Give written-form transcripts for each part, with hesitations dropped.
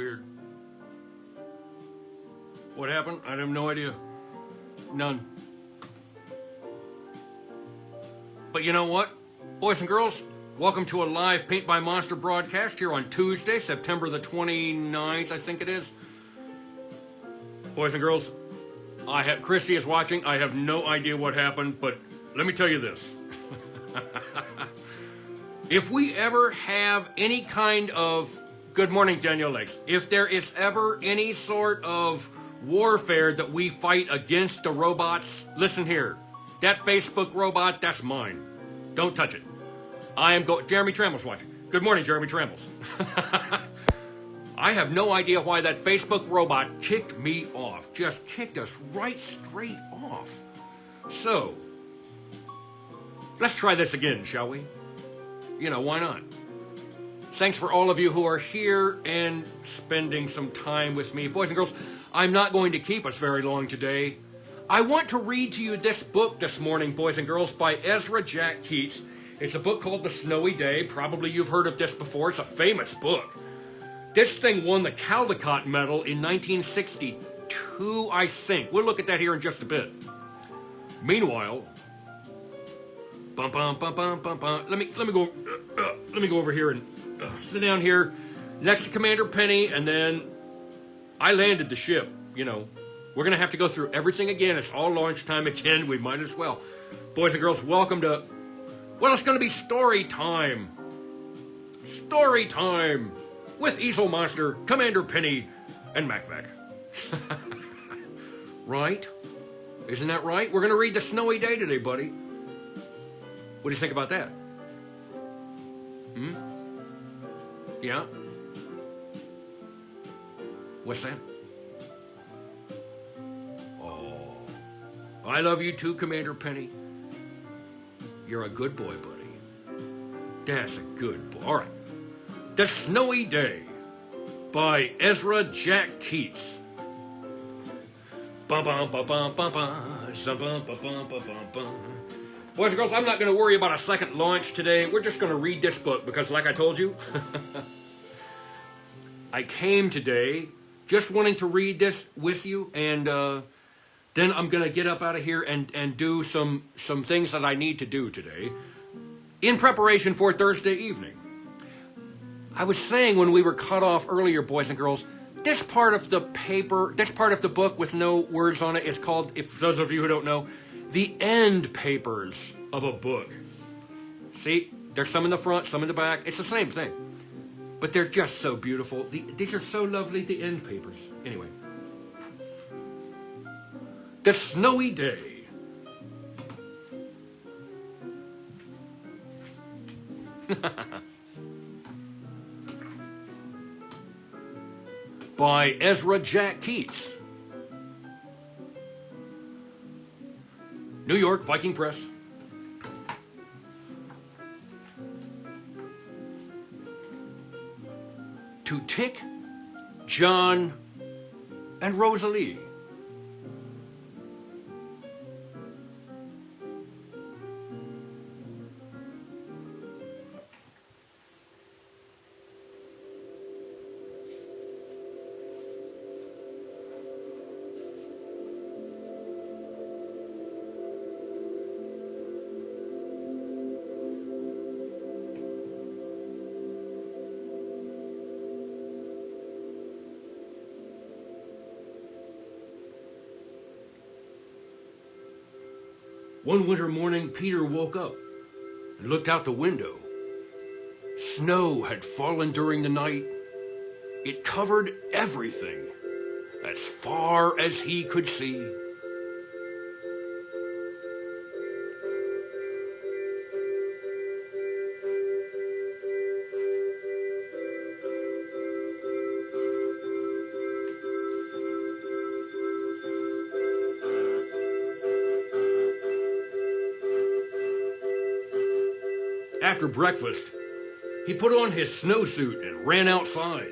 Weird. What happened? I have no idea. None. But you know what? Boys and girls, welcome to a live Paint by Monster broadcast here on Tuesday, September the 29th, I think it is. Boys and girls, Christy is watching. I have no idea what happened, but let me tell you this. If we ever have any kind of... Good morning, Daniel Lakes. If there is ever any sort of warfare that we fight against the robots, listen here. That Facebook robot, that's mine. Don't touch it. Jeremy Trammell's watching. Good morning, Jeremy Trammell's. I have no idea why that Facebook robot kicked me off. Just kicked us right straight off. So, let's try this again, shall we? You know, why not? Thanks for all of you who are here and spending some time with me. Boys and girls, I'm not going to keep us very long today. I want to read to you this book this morning, boys and girls, by Ezra Jack Keats. It's a book called The Snowy Day. Probably you've heard of this before. It's a famous book. This thing won the Caldecott Medal in 1962, I think. We'll look at that here in just a bit. Meanwhile, let me go over here and sit down here next to Commander Penny, and then I landed the ship. You know, we're gonna have to go through everything again. It's all launch time again. We might as well. Boys and girls, welcome to. Well, it's gonna be story time. Story time with Easel Monster, Commander Penny, and MacVac. Right? Isn't that right? We're gonna read The Snowy Day today, buddy. What do you think about that? Yeah? What's that? Oh, I love you too, Commander Penny. You're a good boy, buddy. That's a good boy. All right. The Snowy Day by Ezra Jack Keats. Boys and girls, I'm not going to worry about a second launch today. We're just going to read this book because, like I told you, I came today just wanting to read this with you, and then I'm going to get up out of here and do some things that I need to do today in preparation for Thursday evening. I was saying when we were cut off earlier, boys and girls, this part of the paper, this part of the book with no words on it is called, if those of you who don't know, the end papers of a book. See, there's some in the front, some in the back. It's the same thing. But they're just so beautiful. These are so lovely, the end papers. Anyway. The Snowy Day. By Ezra Jack Keats. New York, Viking Press. To Tick, John, and Rosalie. One winter morning, Peter woke up and looked out the window. Snow had fallen during the night. It covered everything as far as he could see. After breakfast, he put on his snowsuit and ran outside.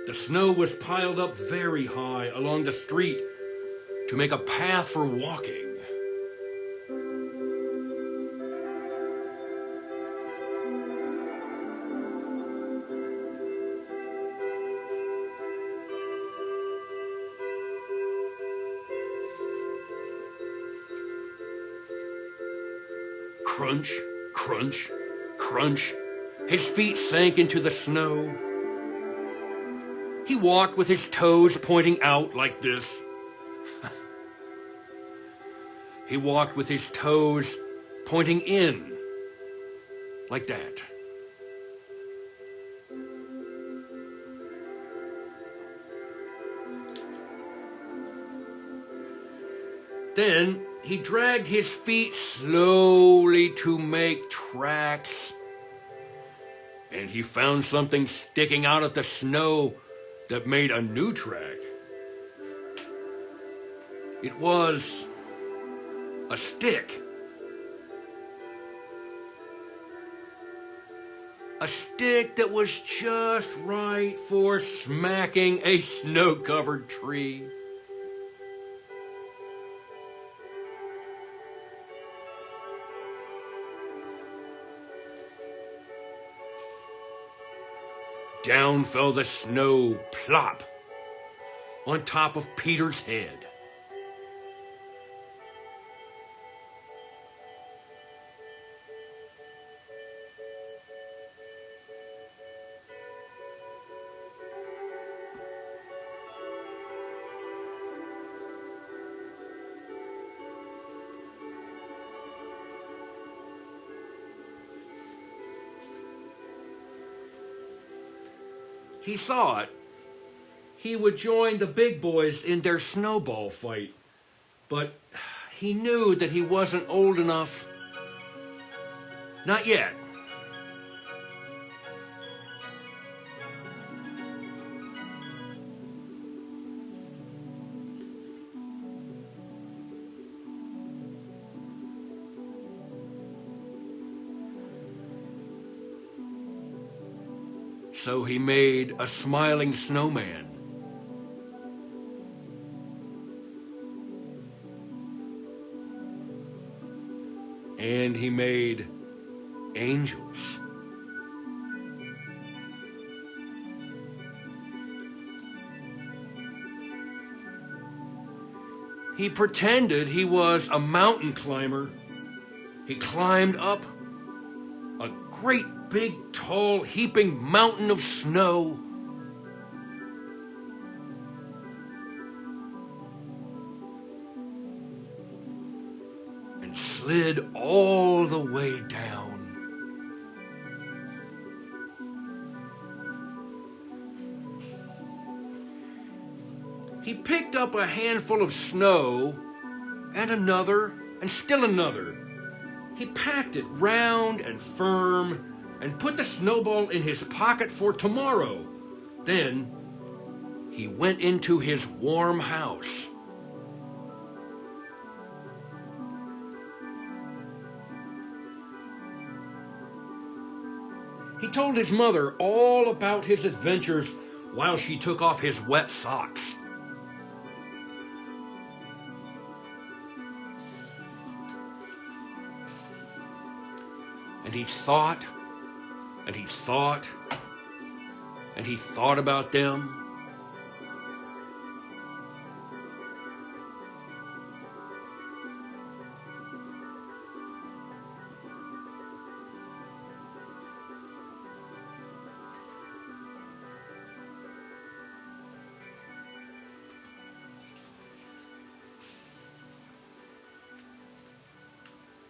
The snow was piled up very high along the street to make a path for walking. Crunch, crunch, crunch. His feet sank into the snow. He walked with his toes pointing out like this. He walked with his toes pointing in like that. Then he dragged his feet slowly to make tracks. And he found something sticking out of the snow that made a new track. It was a stick. A stick that was just right for smacking a snow-covered tree. Down fell the snow, plop, on top of Peter's head. He thought he would join the big boys in their snowball fight, but he knew that he wasn't old enough. Not yet. So he made a smiling snowman. And he made angels. He pretended he was a mountain climber. He climbed up a great big, tall, heaping mountain of snow. And slid all the way down. He picked up a handful of snow, and another, and still another. He packed it round and firm, and put the snowball in his pocket for tomorrow. Then he went into his warm house. He told his mother all about his adventures while she took off his wet socks. And he thought, and he thought, and he thought about them.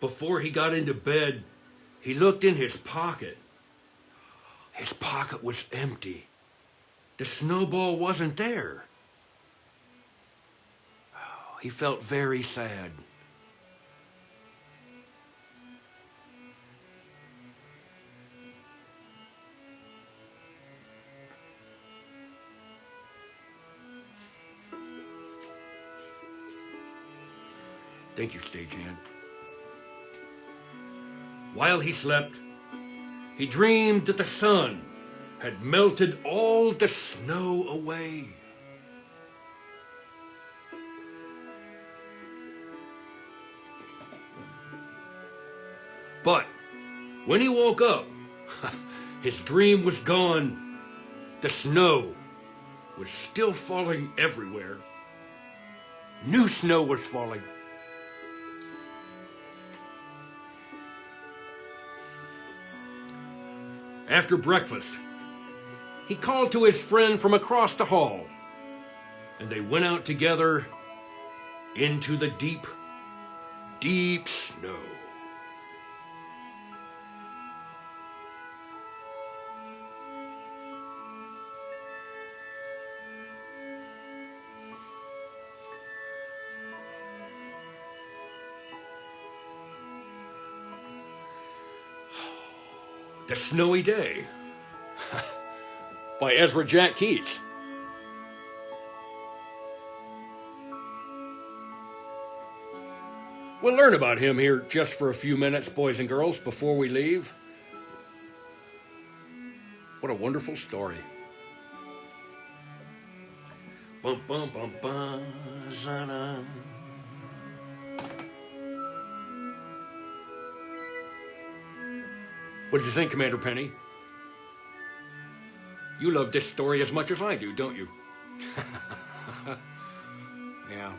Before he got into bed, he looked in his pocket. His pocket was empty. The snowball wasn't there. Oh, he felt very sad. Thank you, stagehand. While he slept, he dreamed that the sun had melted all the snow away. But when he woke up, his dream was gone. The snow was still falling everywhere. New snow was falling. After breakfast, he called to his friend from across the hall, and they went out together into the deep, deep snow. The Snowy Day by Ezra Jack Keats. We'll learn about him here just for a few minutes, boys and girls, before we leave. What a wonderful story. Bum, bum, bum, bum, za-da. What did you think, Commander Penny? You love this story as much as I do, don't you? Yeah.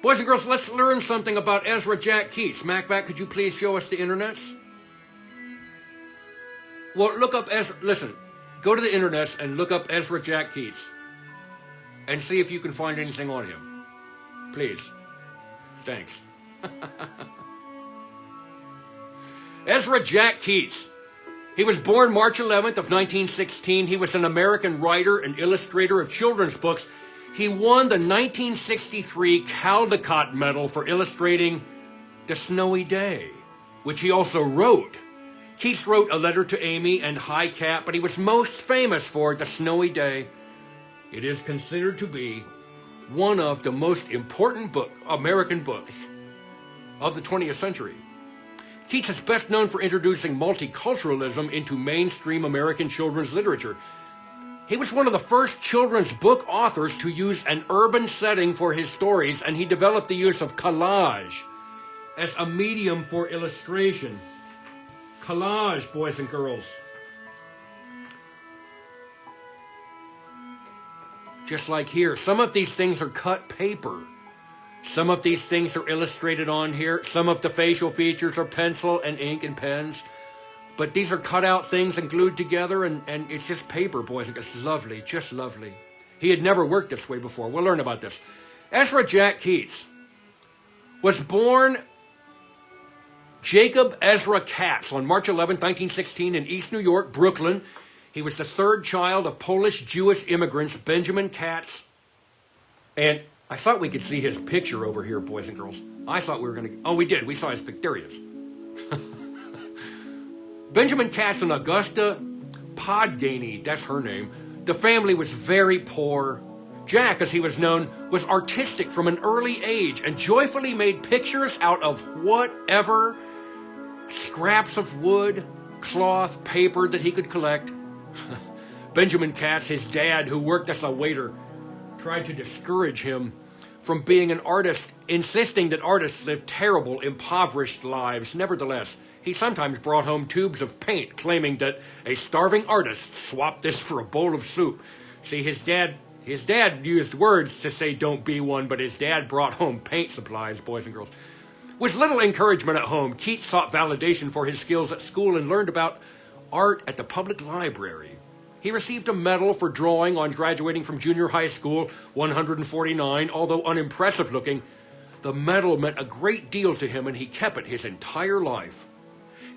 Boys and girls, let's learn something about Ezra Jack Keats. MacVac, could you please show us the internets? Well, look up Ezra. Listen, go to the internets and look up Ezra Jack Keats and see if you can find anything on him. Please. Thanks. Ezra Jack Keats. He was born March 11th of 1916. He was an American writer and illustrator of children's books. He won the 1963 Caldecott Medal for illustrating The Snowy Day, which he also wrote. Keats wrote A Letter to Amy and High Cap, but he was most famous for The Snowy Day. It is considered to be one of the most important American books of the 20th century. Keats is best known for introducing multiculturalism into mainstream American children's literature. He was one of the first children's book authors to use an urban setting for his stories, and he developed the use of collage as a medium for illustration. Collage, boys and girls. Just like here, some of these things are cut paper. Some of these things are illustrated on here. Some of the facial features are pencil and ink and pens. But these are cut out things and glued together, and it's just paper, boys. It's lovely, just lovely. He had never worked this way before. We'll learn about this. Ezra Jack Keats was born Jacob Ezra Katz on March 11, 1916 in East New York, Brooklyn. He was the third child of Polish-Jewish immigrants, Benjamin Katz. And I thought we could see his picture over here, boys and girls. I thought we were going to... Oh, we did. We saw his picture. There he is. Benjamin Katz and Augusta Podganey, that's her name. The family was very poor. Jack, as he was known, was artistic from an early age and joyfully made pictures out of whatever scraps of wood, cloth, paper that he could collect. Benjamin Katz, his dad, who worked as a waiter, tried to discourage him from being an artist, insisting that artists live terrible, impoverished lives. Nevertheless, he sometimes brought home tubes of paint, claiming that a starving artist swapped this for a bowl of soup. See, his dad used words to say don't be one, but his dad brought home paint supplies, boys and girls. With little encouragement at home, Keats sought validation for his skills at school and learned about art at the public library. He received a medal for drawing on graduating from junior high school, 149, although unimpressive looking. The medal meant a great deal to him, and he kept it his entire life.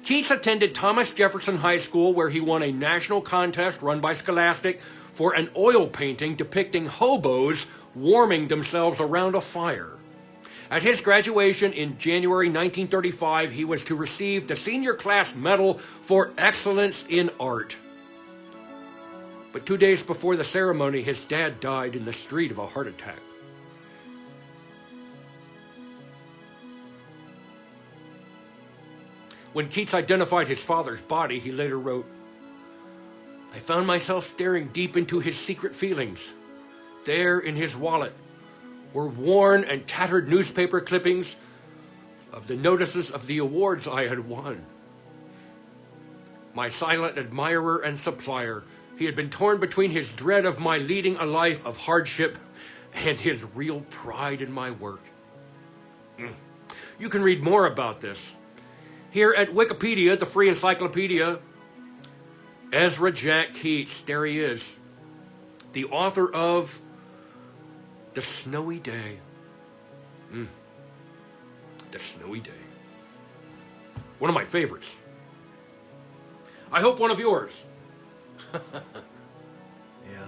Keats attended Thomas Jefferson High School, where he won a national contest run by Scholastic for an oil painting depicting hobos warming themselves around a fire. At his graduation in January 1935, he was to receive the Senior Class Medal for Excellence in Art. But 2 days before the ceremony, his dad died in the street of a heart attack. When Keats identified his father's body, he later wrote, "I found myself staring deep into his secret feelings. There in his wallet were worn and tattered newspaper clippings of the notices of the awards I had won. My silent admirer and supplier, he had been torn between his dread of my leading a life of hardship and his real pride in my work." You can read more about this here at Wikipedia, the free encyclopedia. Ezra Jack Keats, there he is. The author of The Snowy Day. The Snowy Day. One of my favorites. I hope one of yours. Yeah.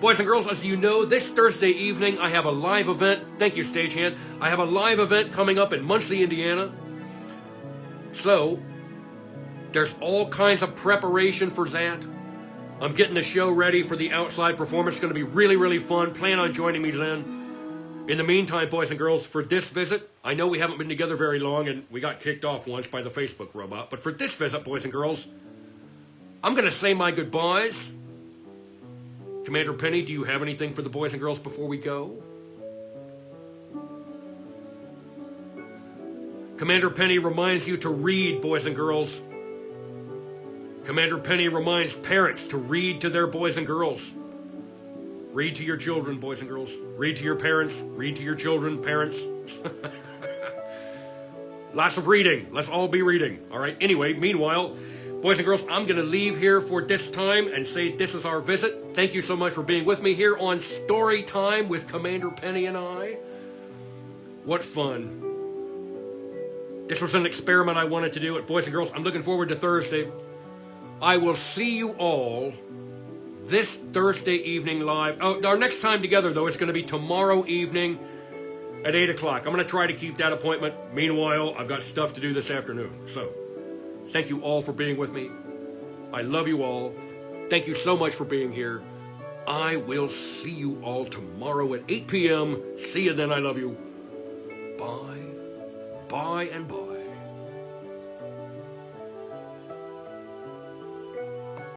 Boys and girls, as you know, this Thursday evening I have a live event. Thank you, stagehand. I have a live event coming up in Muncie, Indiana. So, there's all kinds of preparation for that. I'm getting the show ready for the outside performance. It's going to be really, really fun. Plan on joining me then. In the meantime, boys and girls, for this visit, I know we haven't been together very long and we got kicked off once by the Facebook robot, but for this visit, boys and girls, I'm going to say my goodbyes. Commander Penny, do you have anything for the boys and girls before we go? Commander Penny reminds you to read, boys and girls. Commander Penny reminds parents to read to their boys and girls. Read to your children, boys and girls. Read to your parents. Read to your children, parents. Lots of reading. Let's all be reading. All right. Anyway, meanwhile, boys and girls, I'm going to leave here for this time and say this is our visit. Thank you so much for being with me here on Story Time with Commander Penny and I. What fun. This was an experiment I wanted to do. Boys and girls, I'm looking forward to Thursday. I will see you all this Thursday evening live. Oh, our next time together, though, is going to be tomorrow evening at 8 o'clock. I'm going to try to keep that appointment. Meanwhile, I've got stuff to do this afternoon. So, thank you all for being with me. I love you all. Thank you so much for being here. I will see you all tomorrow at 8 p.m. See you then. I love you. Bye. Bye and bye.